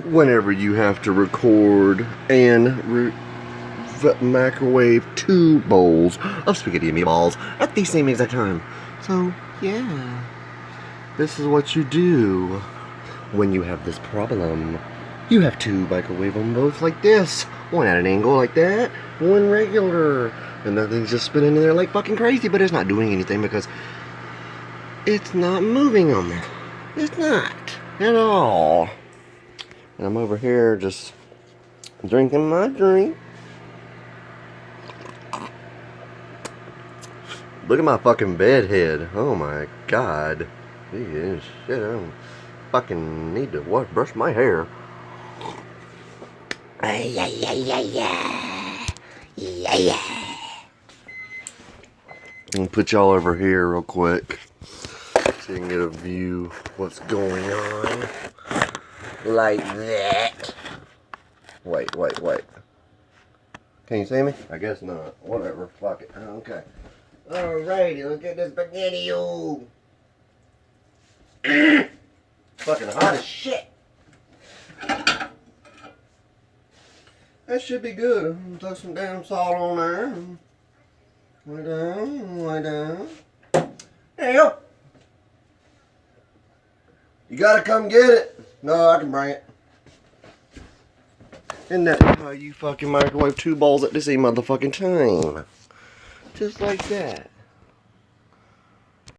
whenever you have to record and microwave 2 bowls of spaghetti and meatballs at the same exact time. So, yeah. This is what you do when you have this problem. You have to microwave them both like this. One at an angle like that, one regular. And that thing's just spinning in there like fucking crazy, but it's not doing anything because it's not moving them. It's not at all. And I'm over here just drinking my drink. Look at my fucking bed head. Oh my god. Shit, I don't fucking need to brush my hair. Yeah. I'm gonna put y'all over here real quick so you can get a view of what's going on. Like that. Wait. Can you see me? I guess not. Whatever. Fuck it. Okay. Alrighty, look at this SpaghettiOs. Fucking hot as shit. That should be good. Throw some damn salt on there. Way down. There you go. You gotta come get it. No, I can bring it. Isn't that how you fucking microwave 2 bowls at the same motherfucking time? Just like that.